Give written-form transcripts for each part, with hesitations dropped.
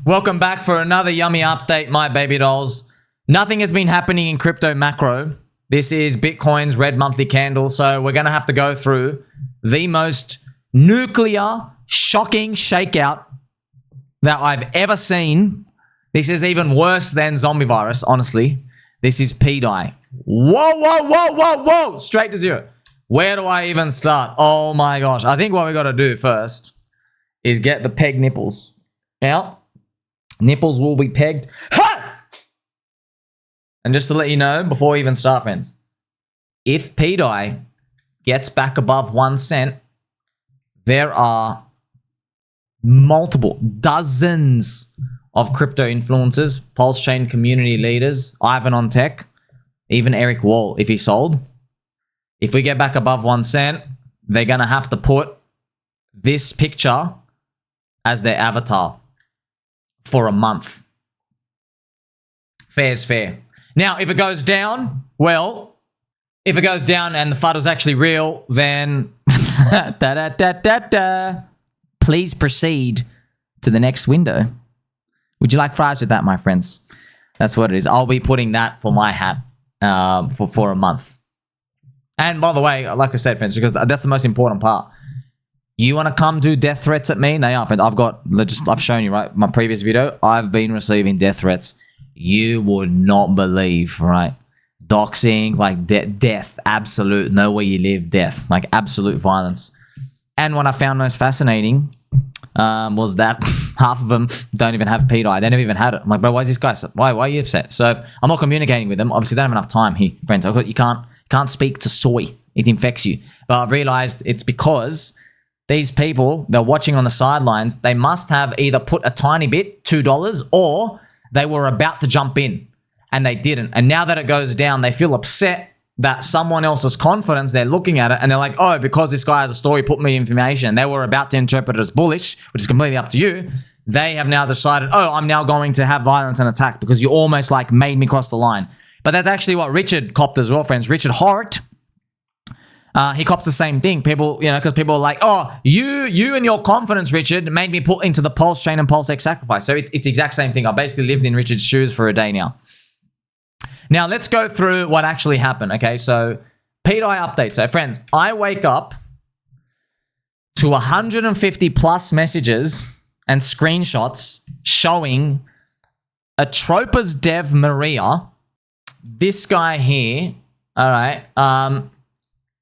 Welcome back for another yummy update, my baby dolls. Nothing has been happening in crypto macro. This is Bitcoin's red monthly candle, so we're going to have to go through the most nuclear, shocking shakeout that I've ever seen. This is even worse than zombie virus, honestly. This is pDAI. Whoa, whoa, whoa, whoa, whoa! Straight to zero. Where do I even start? Oh my gosh. I think what we got to do first is get the peg nipples out. Nipples will be pegged. Ha! And just to let you know, before we even start, friends, if pDAI gets back above 1 cent, there are multiple, dozens of crypto influencers, PulseChain community leaders, Ivan on Tech, even Eric Wall, if he sold. If we get back above 1 cent, they're going to have to put this picture as their avatar for a month. Fair's fair. Now, if it goes down, well, if it goes down and the FUD is actually real, then please proceed to the next window. Would you like fries with that, my friends? That's what it is. I'll be putting that for my hat for a month. And by the way, like I said, friends, because that's the most important part. You want to come do death threats at me? They are, friends. I've shown you, right? My previous video, I've been receiving death threats. You would not believe, right? Doxing, like death, absolute, know where you live, death, like absolute violence. And what I found most fascinating was that half of them don't even have pDAI. They never even had it. I'm like, bro, why is this guy? Why are you upset? So I'm not communicating with them. Obviously, they don't have enough time here, friends. You can't speak to soy. It infects you. But I've realized it's because these people, they're watching on the sidelines. They must have either put a tiny bit, $2, or they were about to jump in and they didn't. And now that it goes down, they feel upset that someone else's confidence, they're looking at it and they're like, oh, because this guy has a story, put me information. They were about to interpret it as bullish, which is completely up to you. They have now decided, oh, I'm now going to have violence and attack because you almost like made me cross the line. But that's actually what Richard copped as well, friends. Richard Hort, he cops the same thing. People, because people are like, oh, you and your confidence, Richard, made me put into the PulseChain and PulseX sacrifice. So it's the exact same thing. I basically lived in Richard's shoes for a day now. Now, let's go through what actually happened, okay? So, pDAI update. So, friends, I wake up to 150 plus messages and screenshots showing a Tropa's Dev Maria. This guy here, all right,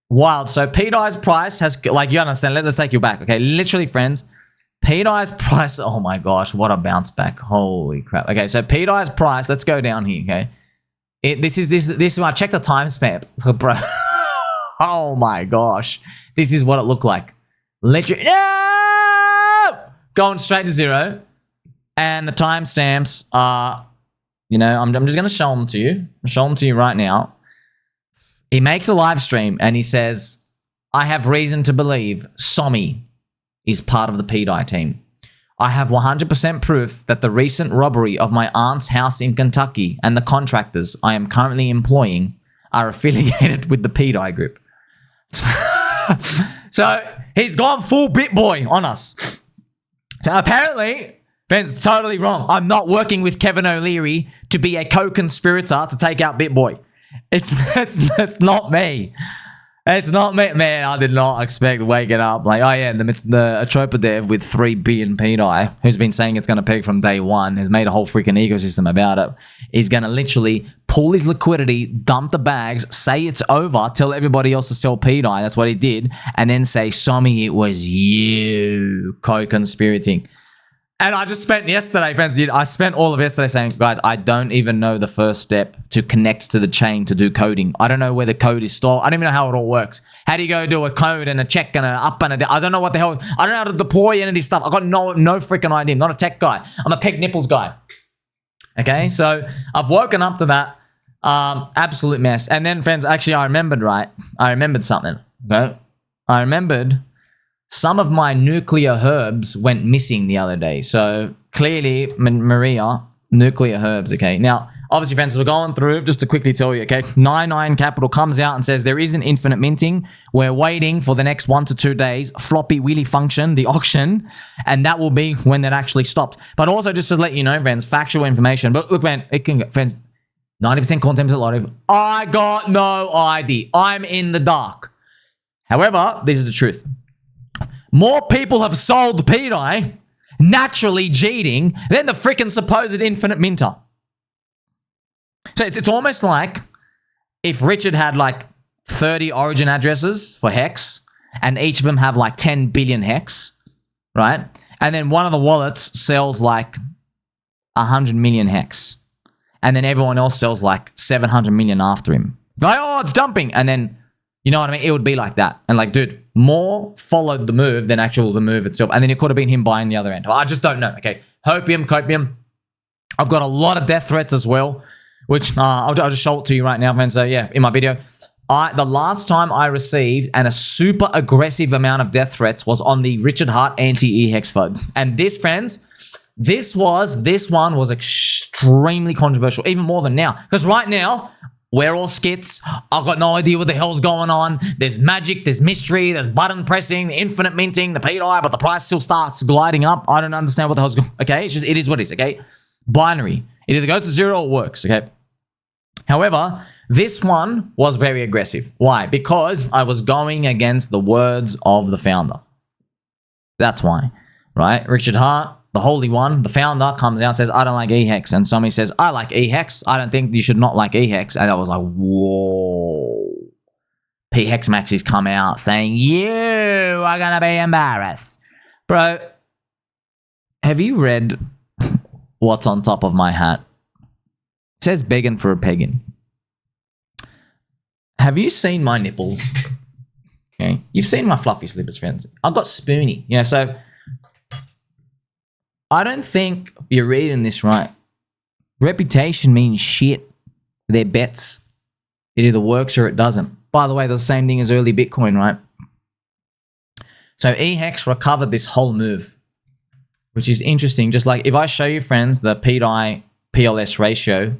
wild. So, pDAI's price has, like, you understand, let's take you back, okay? Literally, friends, pDAI's price, oh my gosh, what a bounce back. Holy crap. Okay, so pDAI's price, let's go down here, okay? This is when I check the timestamps, bro. Oh my gosh, this is what it looked like. Literally, no! Going straight to zero, and the timestamps are, I'm just gonna show them to you. I'll show them to you right now. He makes a live stream and he says, "I have reason to believe Sommi is part of the pDAI team. I have 100% proof that the recent robbery of my aunt's house in Kentucky and the contractors I am currently employing are affiliated with the pDAI group." So he's gone full BitBoy on us. So apparently, Ben's totally wrong. I'm not working with Kevin O'Leary to be a co-conspirator to take out BitBoy. It's not me. It's not me. Man, I did not expect waking up like, oh yeah, the Atropa dev with 3 billion pDAI, who's been saying it's going to peg from day one, has made a whole freaking ecosystem about it, is going to literally pull his liquidity, dump the bags, say it's over, tell everybody else to sell pDAI. That's what he did. And then say, Sommi, it was you co-conspirating. And I just spent yesterday, friends, I spent all of yesterday saying, guys, I don't even know the first step to connect to the chain to do coding. I don't know where the code is stored. I don't even know how it all works. How do you go do a code and a check and an up and a down? I don't know what the hell. I don't know how to deploy any of this stuff. I got no freaking idea. I'm not a tech guy. I'm a peg nipples guy. Okay, so I've woken up to that absolute mess. And then, friends, actually, I remembered something. Okay, I remembered some of my nuclear herbs went missing the other day. So clearly, Maria nuclear herbs, okay? Now, obviously, friends, we're going through, just to quickly tell you, okay? NineIronCapital comes out and says there isn't infinite minting. We're waiting for the next 1 to 2 days, floppy wheelie function, the auction, and that will be when that actually stops. But also, just to let you know, friends, factual information. But look, man, it can get, friends, 90% content is a lot of, I got no ID. I'm in the dark. However, this is the truth. More people have sold pDAI naturally cheating than the freaking supposed infinite minter. So it's almost like if Richard had like 30 origin addresses for hex and each of them have like 10 billion hex, right? And then one of the wallets sells like 100 million hex. And then everyone else sells like 700 million after him. Like, oh, it's dumping. And then, you know what I mean? It would be like that. And like, dude, more followed the move than actual the move itself. And then it could have been him buying the other end. I just don't know. Okay. Hopium, copium. I've got a lot of death threats as well, which I'll just show it to you right now, friends. So yeah, in my video, the last time I received a super aggressive amount of death threats was on the Richard Hart anti-eHEX FUD. And this, friends, this one was extremely controversial, even more than now. Because right now, we're all skits. I've got no idea what the hell's going on. There's magic, there's mystery, there's button pressing, the infinite minting, the pDAI, but the price still starts gliding up. I don't understand what the hell's going on. Okay, it's just, it is what it is, okay? Binary. It either goes to zero or it works, okay? However, this one was very aggressive. Why? Because I was going against the words of the founder. That's why, right? Richard Hart, the Holy One, the founder, comes out and says, I don't like eHEX. And Sommi says, I like eHEX. I don't think you should not like eHEX. And I was like, whoa. pHEX Maxis come out saying, you are going to be embarrassed. Bro, have you read what's on top of my hat? It says begging for a pagan. Have you seen my nipples? Okay. You've seen my fluffy slippers, friends. I've got spoony. You know, so I don't think you're reading this right. Reputation means shit. They're bets. It either works or it doesn't. By the way, the same thing as early Bitcoin, right? So eHEX recovered this whole move, which is interesting. Just like if I show you, friends, the pDAI PLS ratio,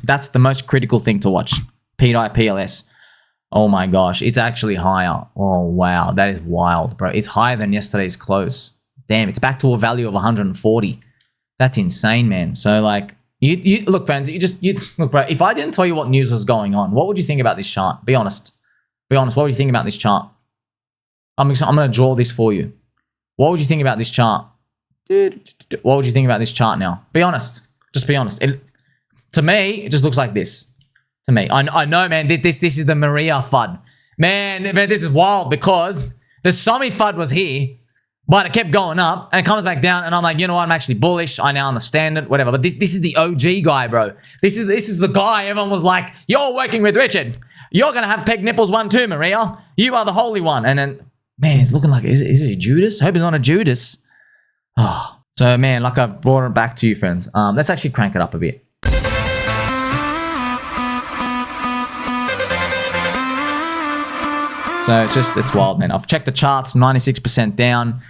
that's the most critical thing to watch. pDAI PLS. Oh my gosh, it's actually higher. Oh wow, that is wild, bro. It's higher than yesterday's close. Damn, it's back to a value of 140. That's insane, man. So like, you look, friends, you look, bro. If I didn't tell you what news was going on, what would you think about this chart? Be honest. Be honest. What would you think about this chart? I'm going to draw this for you. What would you think about this chart? What would you think about this chart now? Be honest. Just be honest. To me, it just looks like this. To me, I know, man. This is the Maria FUD. Man, this is wild because the Sommi FUD was here. But it kept going up and it comes back down and I'm like, you know what? I'm actually bullish. I now understand it, whatever. But this is the OG guy, bro. This is the guy everyone was like, you're working with Richard. You're going to have peg nipples 1 too, Maria. You are the holy one. And then, man, it's looking like, is it a Judas? Hope it's not a Judas. Oh. So, man, like I've brought it back to you, friends. Let's actually crank it up a bit. So it's wild, man. I've checked the charts, 96% down.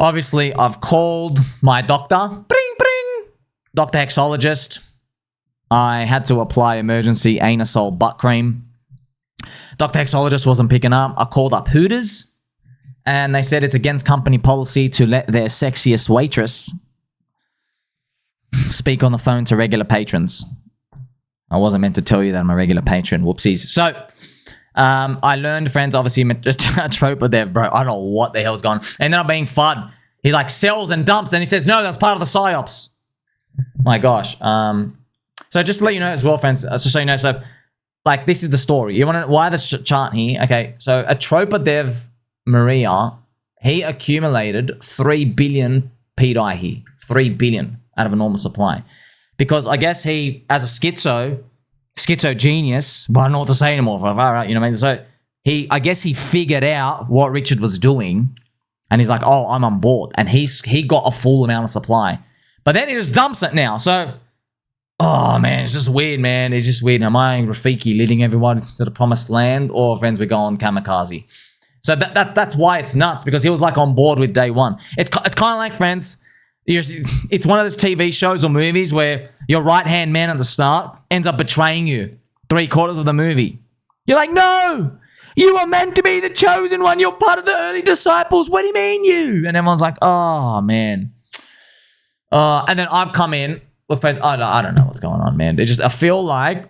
Obviously, I've called my doctor. Bring, bring. Dr. Hexologist. I had to apply emergency Anusol butt cream. Dr. Hexologist wasn't picking up. I called up Hooters. And they said it's against company policy to let their sexiest waitress speak on the phone to regular patrons. I wasn't meant to tell you that I'm a regular patron. Whoopsies. So I learned, friends, obviously, a trope of there, bro. I don't know what the hell's going on. And then I'm being FUD. He like sells and dumps and he says, no, that's part of the PSYOPs. My gosh. So just to let you know as well, friends, just so you know, so like this is the story. You want to know why this chart here? Okay, so a Tropa Dev Maria, he accumulated 3 billion pDAI here. 3 billion out of a normal supply. Because I guess he, as a schizo genius, but I don't know what to say anymore. Right, you know what I mean? So I guess he figured out what Richard was doing and he's like, oh, I'm on board. And he got a full amount of supply. But then he just dumps it now. So, oh man, it's just weird, man. It's just weird. Am I Rafiki leading everyone to the promised land, or friends, we're going kamikaze? So that's why it's nuts, because he was like on board with day one. It's kind of like, friends, It's one of those TV shows or movies where your right-hand man at the start ends up betraying you 3/4 of the movie. You're like, no, you were meant to be the chosen one. You're part of the early disciples. What do you mean you? And everyone's like, oh, man. And then I've come in. Look, friends, I don't know what's going on, man. I feel like,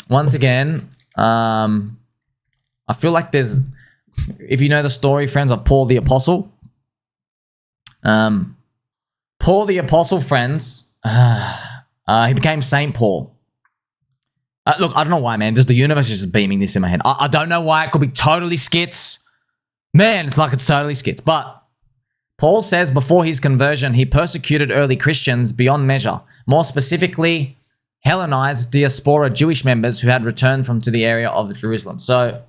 once again, I feel like there's, if you know the story, friends, of Paul the Apostle. Paul the Apostle, friends, he became Saint Paul. Look, I don't know why, man. Just the universe is just beaming this in my head. I don't know why. It could be totally skits. Man, it's like it's totally skits. But Paul says before his conversion, he persecuted early Christians beyond measure. More specifically, Hellenized diaspora Jewish members who had returned to the area of Jerusalem. So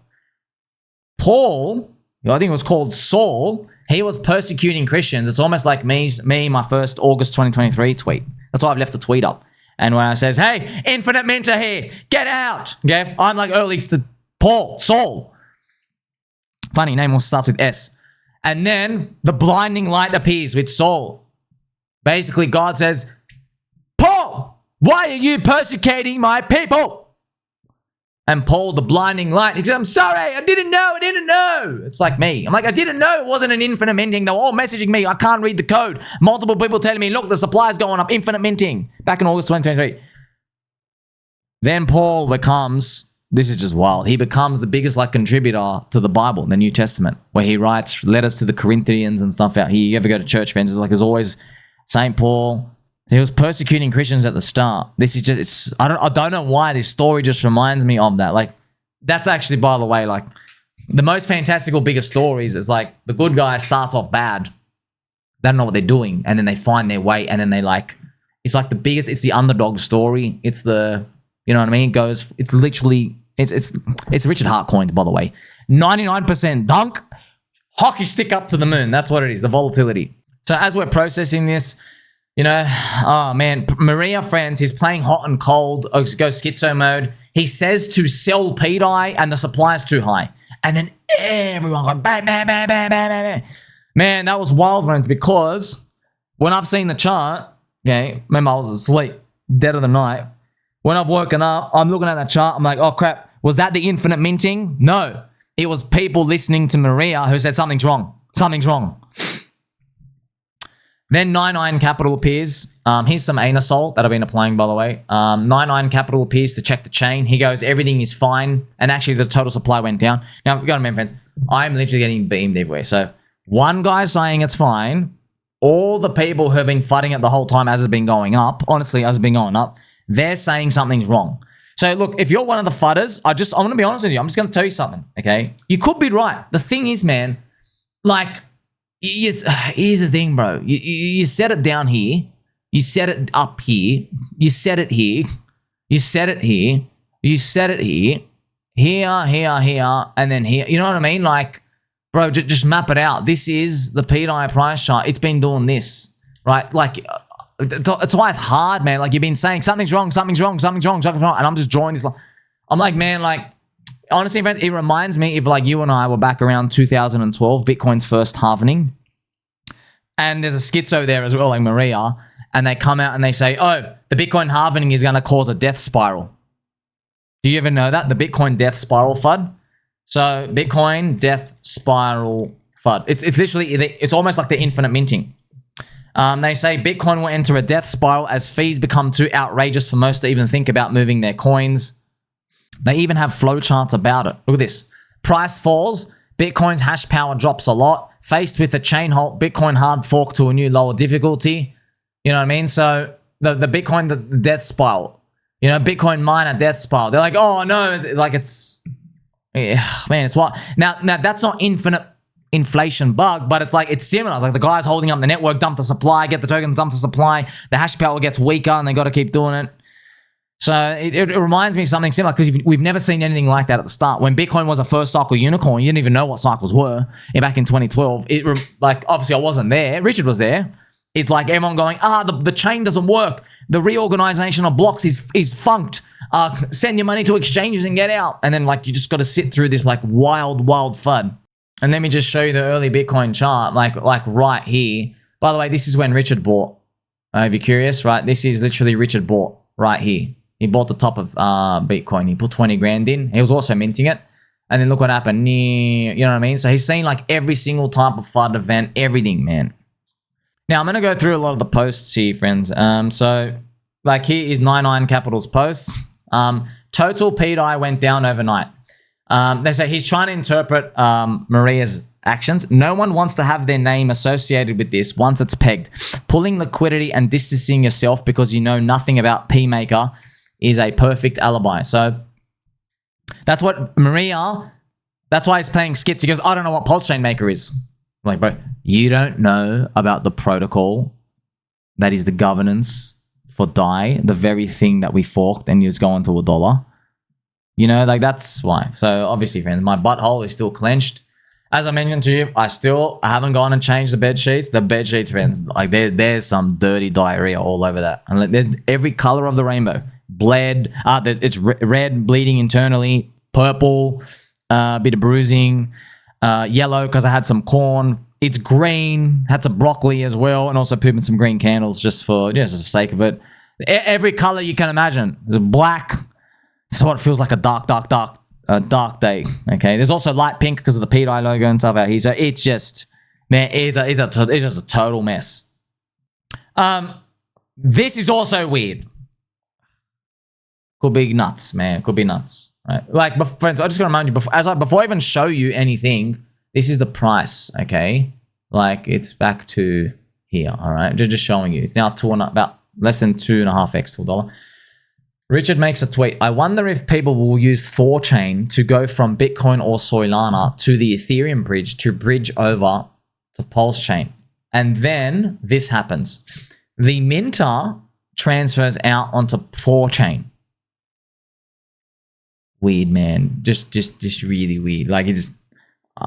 Paul, I think it was called Saul, he was persecuting Christians. It's almost like me, my first August 2023 tweet. That's why I've left the tweet up. And when I says, hey, Infinite Minter here, get out. Okay, I'm like early to Paul, Saul. Funny name also starts with S. And then the blinding light appears with Saul. Basically, God says, Paul, why are you persecuting my people? And Paul, the blinding light, he says, I'm sorry, I didn't know. It's like me. I'm like, I didn't know it wasn't an infinite minting. They were all messaging me. I can't read the code. Multiple people telling me, look, the supply's going up, infinite minting. Back in August 2023. Then Paul becomes, this is just wild, he becomes the biggest contributor to the Bible, the New Testament, where he writes letters to the Corinthians and stuff out here. You ever go to church events, it's always St. Paul. He was persecuting Christians at the start. This is just, I don't know why this story just reminds me of that. That's actually, by the way, the most fantastical, biggest stories is the good guy starts off bad. They don't know what they're doing. And then they find their way. And then it's the biggest, it's the underdog story. It's the, you know what I mean? It's literally, it's Richard Hart coins, by the way. 99% dunk, hockey stick up to the moon. That's what it is, the volatility. So as we're processing this, oh man, Maria, friends, he's playing hot and cold, goes schizo mode. He says to sell pDAI and the supply's too high. And then everyone goes bang, bang, bang, bang, bang, bang. Man, that was wild, friends, because when I've seen the chart, okay, remember I was asleep, dead of the night. When I've woken up, I'm looking at that chart, I'm like, oh crap, was that the infinite minting? No, it was people listening to Maria who said something's wrong. Something's wrong. Then NineIronCapital appears. Here's some Anusol that I've been applying, by the way. NineIronCapital appears to check the chain. He goes, everything is fine. And actually, the total supply went down. Now, you got to remember, friends, I'm literally getting beamed everywhere. So, one guy saying it's fine. All the people who have been FUDding it the whole time as it's been going up, honestly, as it's been going up, they're saying something's wrong. So, look, if you're one of the FUDders, I'm going to be honest with you. I'm just going to tell you something, okay? You could be right. The thing is, man, here's the thing, bro. You set it down here. You set it up here. You set it here. You set it here. You set it here. Here, and then here. You know what I mean? Bro, just map it out. This is the pDAI price chart. It's been doing this, right? It's why it's hard, man. You've been saying something's wrong. And I'm just drawing this. I'm like, man, honestly, friends, it reminds me if you and I were back around 2012, Bitcoin's first halvening. And there's a schizo there as well, like Maria. And they come out and they say, oh, the Bitcoin halvening is going to cause a death spiral. Do you ever know that? The Bitcoin death spiral FUD? So Bitcoin death spiral FUD. It's literally, it's almost like the infinite minting. They say Bitcoin will enter a death spiral as fees become too outrageous for most to even think about moving their coins. They even have flowcharts about it. Look at this. Price falls. Bitcoin's hash power drops a lot. Faced with a chain halt, Bitcoin hard fork to a new lower difficulty. You know what I mean? So the Bitcoin, the death spiral. Bitcoin miner death spiral. They're like, oh no, it's, man, it's what? Now that's not infinite inflation bug, but it's similar. It's the guys holding up the network, dump the supply, get the tokens, dump the supply. The hash power gets weaker and they got to keep doing it. So it reminds me of something similar because we've never seen anything like that at the start. When Bitcoin was a first cycle unicorn, you didn't even know what cycles were. Back in 2012, obviously I wasn't there. Richard was there. It's everyone going, the chain doesn't work. The reorganization of blocks is funked. Send your money to exchanges and get out. And then you just got to sit through this wild FUD. And let me just show you the early Bitcoin chart, right here. By the way, this is when Richard bought. If you're curious, right? This is literally Richard bought right here. He bought the top of Bitcoin. He put 20 grand in. He was also minting it. And then look what happened. You know what I mean? So he's seen like every single type of FUD event, everything, man. Now, I'm going to go through a lot of the posts here, friends. So, like, here is NineIronCapital's posts. Total pDAI went down overnight. They say he's trying to interpret Maria's actions. No one wants to have their name associated with this once it's pegged. Pulling liquidity and distancing yourself because you know nothing about pMaker is a perfect alibi. So, that's what Maria, that's why he's playing Skitz. He goes, I don't know what PulseChain Maker is. I'm like, bro, you don't know about the protocol that is the governance for DAI, the very thing that we forked and it's going to $1. You know, like that's why. So obviously, friends, my butthole is still clenched. As I mentioned to you, I haven't gone and changed the bed sheets. The bed sheets, friends, like there's some dirty diarrhea all over that. And like, there's every color of the rainbow. Bled, it's red, bleeding internally, purple, a bit of bruising, yellow because I had some corn. It's green, had some broccoli as well, and also pooping some green candles just for the sake of it. Every color you can imagine. There's black. So what it feels like a dark day. Okay. There's also light pink because of the pDAI logo and stuff out here. So it's just, man, it's just a total mess. This is also weird. Could be nuts, man. Could be nuts. Right? Like, friends, I just gotta remind you before I even show you anything, this is the price, okay? Like, it's back to here, all right? Just showing you. It's now about less than 2.5x to $1. Richard makes a tweet. I wonder if people will use ThorChain to go from Bitcoin or Solana to the Ethereum bridge to bridge over to PulseChain. And then this happens. The minter transfers out onto ThorChain. Weird, man. Just really weird. Like, it just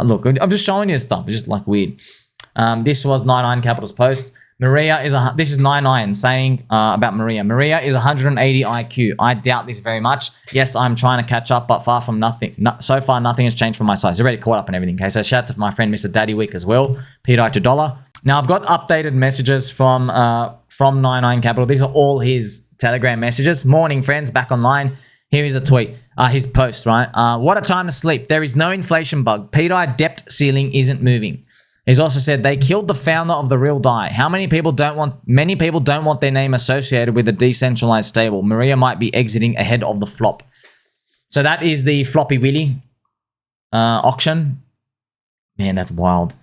look, I'm just showing you stuff. It's just like weird. This was NineIronCapital's post. Maria is this is Nine saying about Maria. Maria is 180 IQ. I doubt this very much. Yes, I'm trying to catch up, but far from nothing. So far, nothing has changed from my side. It's already caught up and everything. Okay, so shout out to my friend Mr. Daddy Wick as well. pDAI to $1. Now I've got updated messages from NineIronCapital. These are all his Telegram messages. Morning, friends, back online. Here is a tweet. His post, right? What a time to sleep. There is no inflation bug. pDAI depth ceiling isn't moving. He's also said they killed the founder of the real DAI. Many people don't want their name associated with a decentralized stable. Maria might be exiting ahead of the flop. So that is the Floppy Willy auction. Man, that's wild.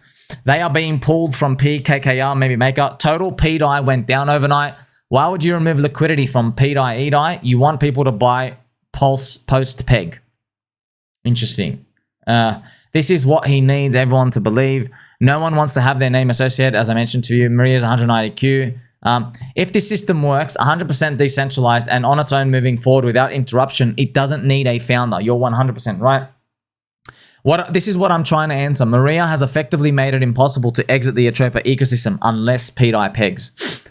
They are being pulled from PKKR, maybe Maker. Total pDAI went down overnight. Why would you remove liquidity from pDAI, eDAI? You want people to buy Pulse post peg. Interesting. This is what he needs everyone to believe. No one wants to have their name associated, as I mentioned to you. Maria's 190Q. If this system works 100% decentralized and on its own moving forward without interruption, it doesn't need a founder. You're 100% right. This is what I'm trying to answer. Maria has effectively made it impossible to exit the Atropa ecosystem unless pDAI pegs.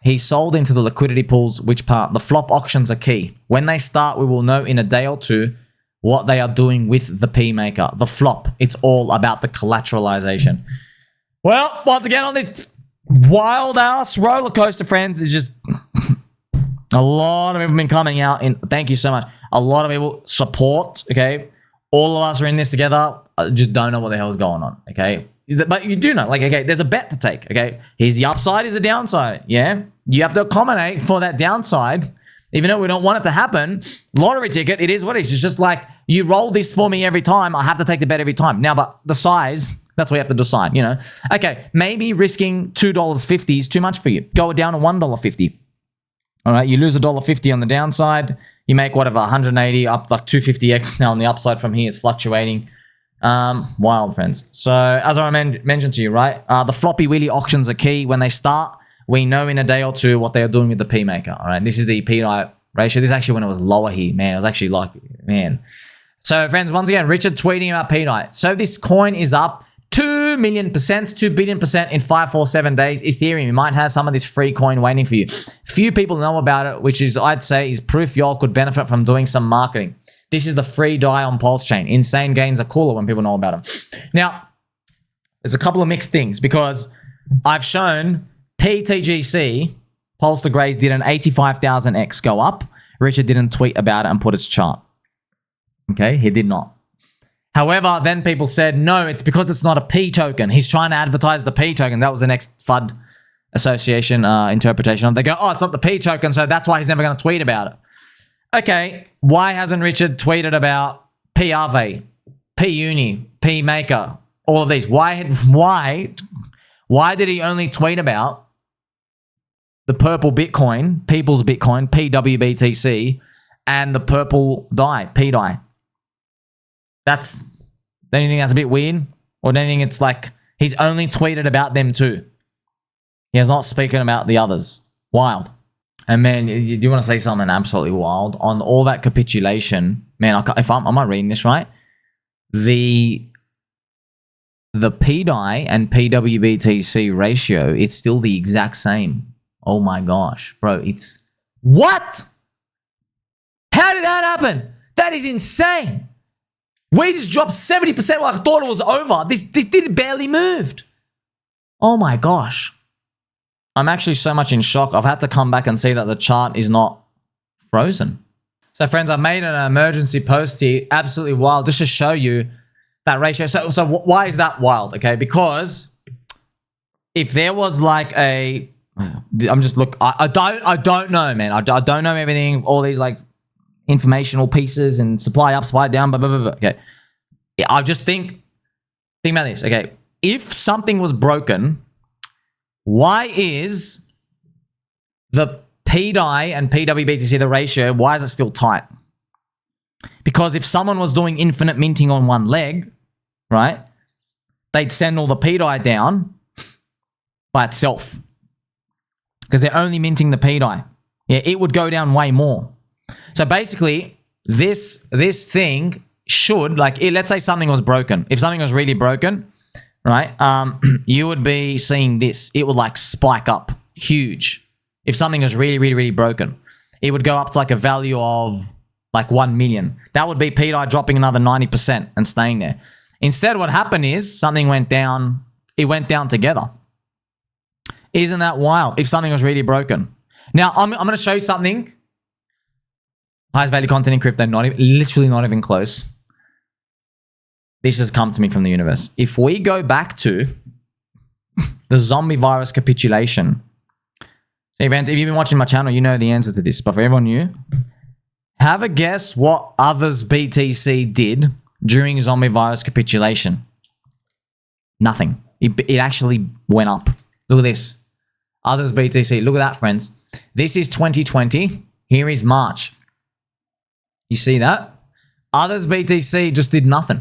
He sold into the liquidity pools, which part? The flop auctions are key. When they start, we will know in a day or two what they are doing with the pMaker. The flop, it's all about the collateralization. Well, once again on this wild-ass roller coaster, friends, it's just a lot of people have been coming out in, thank you so much, a lot of people support, okay? All of us are in this together, just don't know what the hell is going on, okay? But you do know, like, okay, there's a bet to take, okay? Here's the upside, here's the downside, yeah? You have to accommodate for that downside. Even though we don't want it to happen, lottery ticket, it is what it is. It's just like, you roll this for me every time, I have to take the bet every time. Now, but the size, that's what you have to decide, you know? Okay, maybe risking $2.50 is too much for you. Go down to $1.50. All right, you lose $1.50 on the downside. You make whatever, 180 up like 250x now on the upside from here. It's fluctuating. Wild, friends. So, as I mentioned to you, right? The Floppy Willy auctions are key. When they start, we know in a day or two what they are doing with the pMaker. All right, this is the pDAI ratio. This is actually when it was lower here, man. It was actually like, man. So, friends, once again, Richard tweeting about pDAI. So, this coin is up 2 million%, 2 billion% in 547 days. Ethereum, you might have some of this free coin waiting for you. Few people know about it, which is, I'd say, is proof y'all could benefit from doing some marketing. This is the free DAI on PulseChain. Insane gains are cooler when people know about them. Now, there's a couple of mixed things because I've shown PTGC, Pulse to Grays, did an 85,000x go up. Richard didn't tweet about it and put its chart. Okay, he did not. However, then people said, no, it's because it's not a P token. He's trying to advertise the P token. That was the next FUD association interpretation. They go, oh, it's not the P token, so that's why he's never going to tweet about it. Okay, why hasn't Richard tweeted about PRV, PUni, PMaker, all of these? Why did he only tweet about the purple Bitcoin, People's Bitcoin, pWBTC, and the purple DAI, pDAI? Don't you think that's a bit weird? Or don't you think it's like he's only tweeted about them too? He has not spoken about the others. Wild. And man, you do want to say something absolutely wild on all that capitulation? Man, am I reading this right? The pDAI and pWBTC ratio, it's still the exact same. Oh my gosh, bro, it's what? How did that happen? That is insane. We just dropped 70%. Like I thought it was over. This did barely moved. Oh my gosh. I'm actually so much in shock. I've had to come back and see that the chart is not frozen. So friends, I've made an emergency post here. Absolutely wild. Just to show you that ratio. So why is that wild? Okay, because if there was like a, I don't know, man. I don't know everything. All these like informational pieces and supply up, supply down, blah, blah, blah, blah. Okay. I just think about this. Okay. If something was broken, why is the pDAI and pWBTC, the ratio, why is it still tight? Because if someone was doing infinite minting on one leg, right, they'd send all the pDAI down by itself. Because they're only minting the pDAI. Yeah, it would go down way more. So basically, this thing should, like, let's say something was broken. If something was really broken, right, you would be seeing this. It would like spike up huge. If something was really, really, really broken, it would go up to like a value of like 1 million. That would be pDAI dropping another 90% and staying there. Instead, what happened is something went down. It went down together. Isn't that wild? If something was really broken. Now, I'm going to show you something. Highest value content in crypto, literally not even close. This has come to me from the universe. If we go back to the zombie virus capitulation. So if you've been watching my channel, you know the answer to this. But for everyone new, have a guess what others BTC did during zombie virus capitulation. Nothing. It actually went up. Look at this. Others BTC. Look at that, friends. This is 2020. Here is March. You see that? Others BTC just did nothing.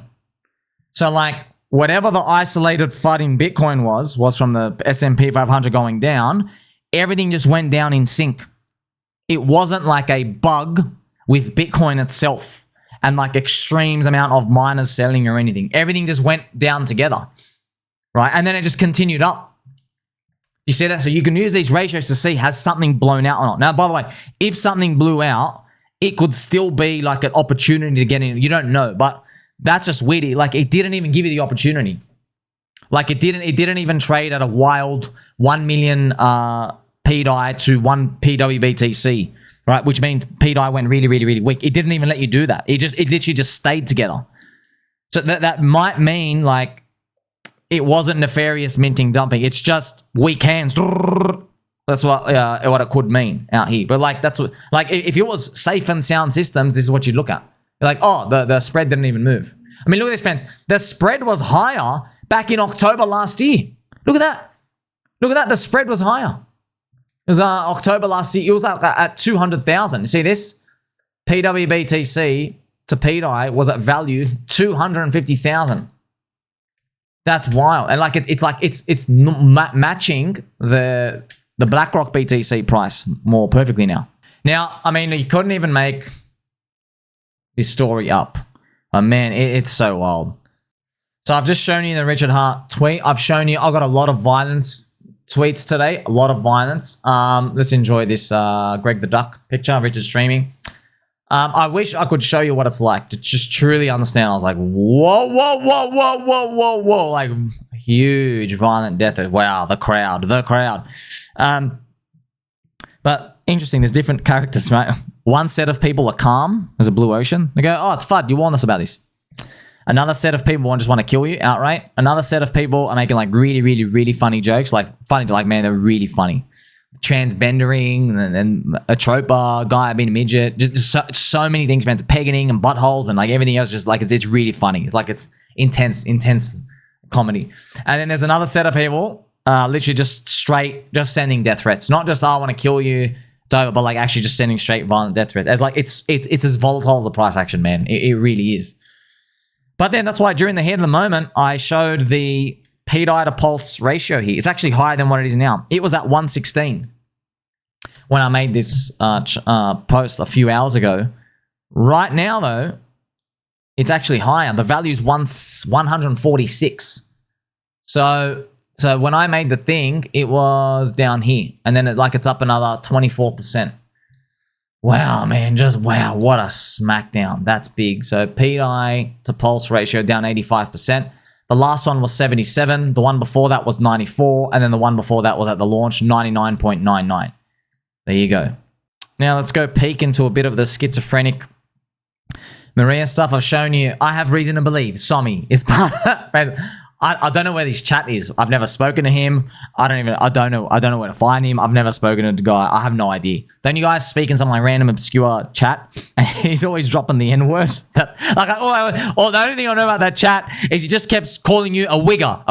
So like whatever the isolated FUD in Bitcoin was from the S&P 500 going down, everything just went down in sync. It wasn't like a bug with Bitcoin itself and like extremes amount of miners selling or anything. Everything just went down together, right? And then it just continued up. You see that? So you can use these ratios to see has something blown out or not. Now, by the way, if something blew out, it could still be like an opportunity to get in. You don't know, but that's just weird. Like it didn't even give you the opportunity. Like it didn't even trade at a wild 1 million pDAI to 1 pWBTC, right? Which means pDAI went really, really, really weak. It didn't even let you do that. It literally just stayed together. So that might mean like it wasn't nefarious minting dumping. It's just weak hands. That's what it could mean out here. But like that's what, like if it was safe and sound systems, this is what you'd look at. You're like, oh, the spread didn't even move. I mean, look at this, fans. The spread was higher back in October last year. Look at that. Look at that. The spread was higher. It was October last year. It was at 200,000. You see this? pWBTC to pDAI was at value 250,000. That's wild. And like it's matching the BlackRock BTC price more perfectly now. Now, I mean, you couldn't even make this story up. Oh man, it's so wild. So I've just shown you the Richard Hart tweet. I've shown you, I've got a lot of violence tweets today. A lot of violence. Let's enjoy this Greg the Duck picture. Richard streaming. I wish I could show you what it's like to just truly understand. I was like, whoa, whoa, whoa, whoa, whoa, whoa, whoa. Like, huge violent death. Wow, the crowd. But interesting, there's different characters, right? One set of people are calm as a blue ocean. They go, oh, it's FUD. You warned us about this. Another set of people just want to kill you outright. Another set of people are making like really, really, really funny jokes. Like funny to like, man, they're really funny. Transbendering and a troper guy being a midget. Just so many things, man. Pegging and buttholes and like everything else. Just like it's really funny. It's like it's intense comedy. And then there's another set of people literally just sending death threats. Not just, oh, I want to kill you, but like actually just sending straight violent death threats. It's like it's as volatile as a price action, man. It really is. But then that's why during the heat of the moment, I showed the pDAI to pulse ratio here. It's actually higher than what it is now. It was at 116 when I made this post a few hours ago. Right now, though, it's actually higher. The value is 146. So when I made the thing, it was down here. And then it's up another 24%. Wow, man, just wow, what a smackdown. That's big. So pDAI to pulse ratio down 85%. The last one was 77. The one before that was 94. And then the one before that was at the launch, 99.99. There you go. Now let's go peek into a bit of the schizophrenic Maria stuff. I've shown you. I have reason to believe Sommi is part of I don't know where this chat is. I've never spoken to him. I don't know where to find him. I've never spoken to the guy. I have no idea. Don't you guys speak in some like random obscure chat? And he's always dropping the N-word. The only thing I know about that chat is he just kept calling you a wigger,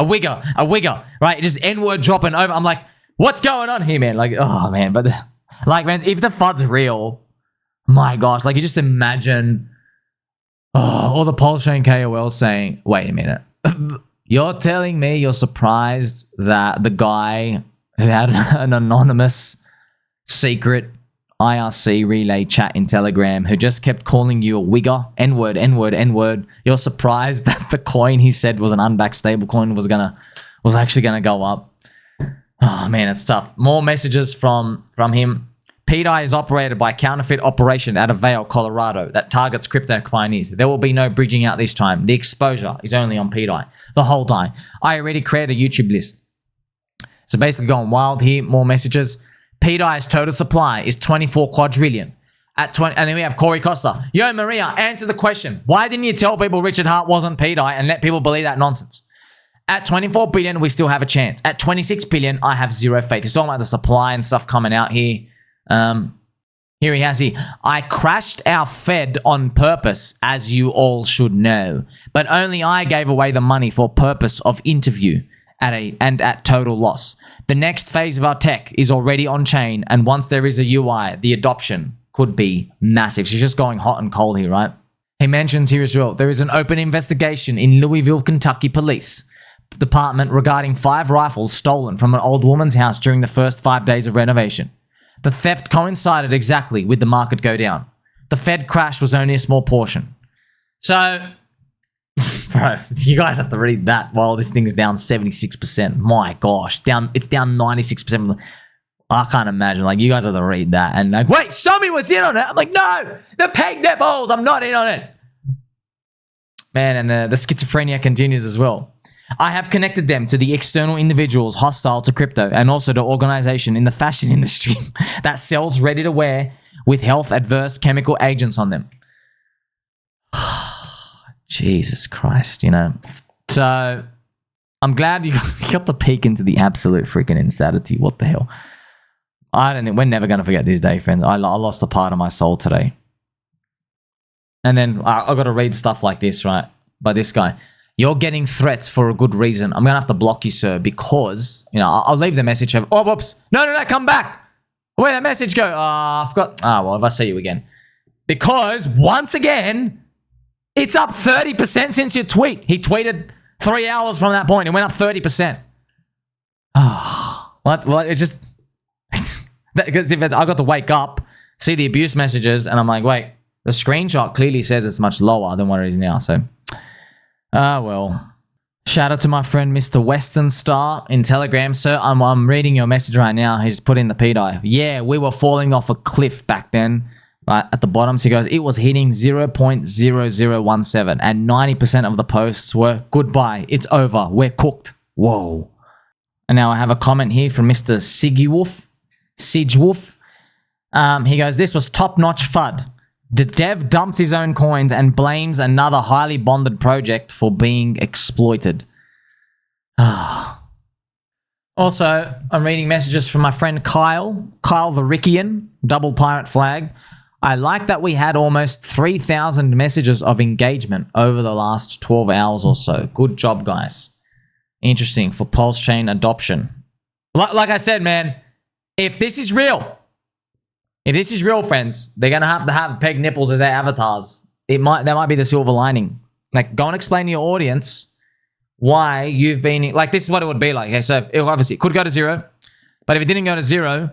right? Just N-word dropping over. I'm like, what's going on here, man? Like, oh man, but like, man, if the FUD's real, my gosh, like you just imagine all the PulseChain KOLs saying, wait a minute. You're telling me you're surprised that the guy who had an anonymous secret IRC relay chat in Telegram who just kept calling you a wigger, N-word, you're surprised that the coin he said was an unbacked stable coin was actually gonna go up. Oh man, it's tough. More messages from him. pDAI is operated by a counterfeit operation out of Vail, Colorado that targets crypto pioneers. There will be no bridging out this time. The exposure is only on pDAI the whole time. I already created a YouTube list. So basically going wild here, more messages. pDAI's total supply is 24 quadrillion. At 20, and then we have Corey Costa. Yo, Maria, answer the question. Why didn't you tell people Richard Hart wasn't pDAI and let people believe that nonsense? At 24 billion, we still have a chance. At 26 billion, I have zero faith. He's talking about the supply and stuff coming out here. Here he has here. I crashed our Fed on purpose, as you all should know, but only I gave away the money for purpose of interview at total loss. The next phase of our tech is already on chain, and once there is a UI, the adoption could be massive. She's just going hot and cold here, right? He mentions here as well, there is an open investigation in Louisville, Kentucky Police Department regarding 5 rifles stolen from an old woman's house during the first 5 days of renovation. The theft coincided exactly with the market go down. The Fed crash was only a small portion. So, bro, you guys have to read that while this thing's down 76%. My gosh, it's down 96%. I can't imagine. Like, you guys have to read that and like, wait, Sommi was in on it. I'm like, no, the peg Nipples. I'm not in on it. Man, and the schizophrenia continues as well. I have connected them to the external individuals hostile to crypto and also to organization in the fashion industry that sells ready to wear with health adverse chemical agents on them. Jesus Christ, you know. So I'm glad you got to peek into the absolute freaking insanity. What the hell? I don't think we're never going to forget this day, friends. I lost a part of my soul today. And then I got to read stuff like this, right? By this guy. You're getting threats for a good reason. I'm going to have to block you, sir, because, you know, I'll leave the message. Oh, whoops. No, come back. Where'd that message go? I forgot. Well, if I see you again. Because, once again, it's up 30% since your tweet. He tweeted 3 hours from that point. It went up 30%. Well, it's just... Because I got to wake up, see the abuse messages, and I'm like, wait, the screenshot clearly says it's much lower than what it is now, so... well. Shout out to my friend Mr. Western Star in Telegram. Sir, I'm reading your message right now. He's put in the pDAI. Yeah, we were falling off a cliff back then. right at the bottom. So he goes, it was hitting 0.0017 and 90% of the posts were goodbye. It's over. We're cooked. Whoa. And now I have a comment here from Mr. Sigewolf. He goes, this was top-notch FUD. The dev dumps his own coins and blames another highly bonded project for being exploited. Also, I'm reading messages from my friend Kyle the Rickian, double pirate flag. I like that we had almost 3,000 messages of engagement over the last 12 hours or so. Good job, guys. Interesting for PulseChain adoption. Like I said, man, if this is real, friends, they're going to have peg nipples as their avatars. That might be the silver lining. Like, go and explain to your audience why you've been... Like, this is what it would be like. Okay, so it could go to 0. But if it didn't go to 0,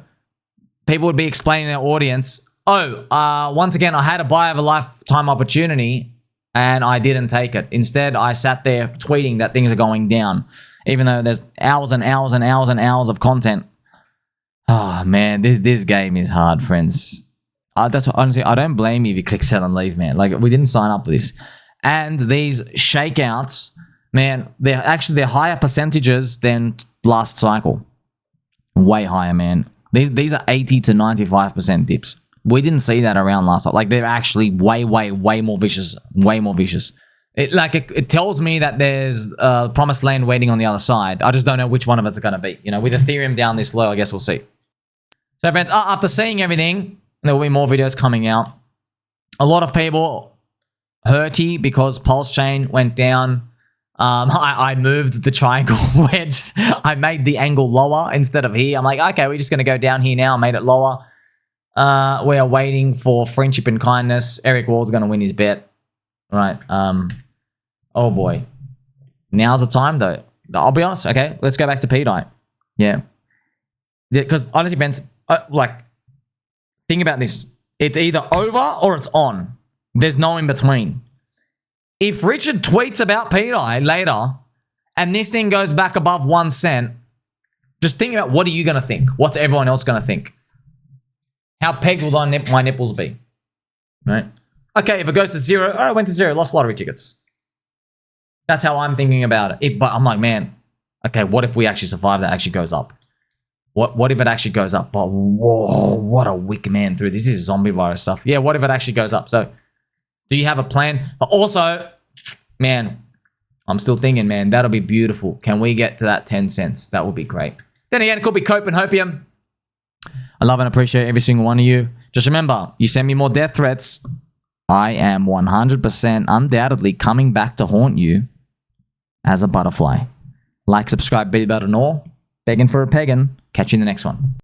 people would be explaining to their audience, once again, I had a buy of a lifetime opportunity and I didn't take it. Instead, I sat there tweeting that things are going down, even though there's hours and hours and hours and hours of content. Oh, man, this game is hard, friends. Honestly, I don't blame you if you click sell and leave, man. Like, we didn't sign up for this. And these shakeouts, man, they're higher percentages than last cycle. Way higher, man. These are 80 to 95% dips. We didn't see that around last cycle. Like, they're actually way more vicious. Way more vicious. It tells me that there's promised land waiting on the other side. I just don't know which one of it's going to be. You know, with Ethereum down this low, I guess we'll see. So, friends, after seeing everything, there will be more videos coming out. A lot of people hurty because PulseChain went down. I moved the triangle wedge. I made the angle lower instead of here. I'm like, okay, we're just going to go down here now. I made it lower. We are waiting for friendship and kindness. Eric Wall's going to win his bet. Right. Oh, boy. Now's the time, though. I'll be honest. Okay, let's go back to pDAI. Yeah. Because, honestly, friends, think about this. It's either over or it's on. There's no in between. If Richard tweets about pDAI later and this thing goes back above 1 cent, just think about what are you going to think? What's everyone else going to think? How pegged will my nipples be? Right? Okay, if it goes to 0, oh, it went to 0, lost lottery tickets. That's how I'm thinking about it. But I'm like, man, okay, what if we actually survive that actually goes up? What if it actually goes up? But whoa, what a wick man through. This is zombie virus stuff. Yeah, what if it actually goes up? So, do you have a plan? But also, man, I'm still thinking, man, that'll be beautiful. Can we get to that 10 cents? That would be great. Then again, it could be cope and hopium. I love and appreciate every single one of you. Just remember, you send me more death threats, I am 100% undoubtedly coming back to haunt you as a butterfly. Like, subscribe, be better and all. Begging for a peggin'. Catch you in the next one.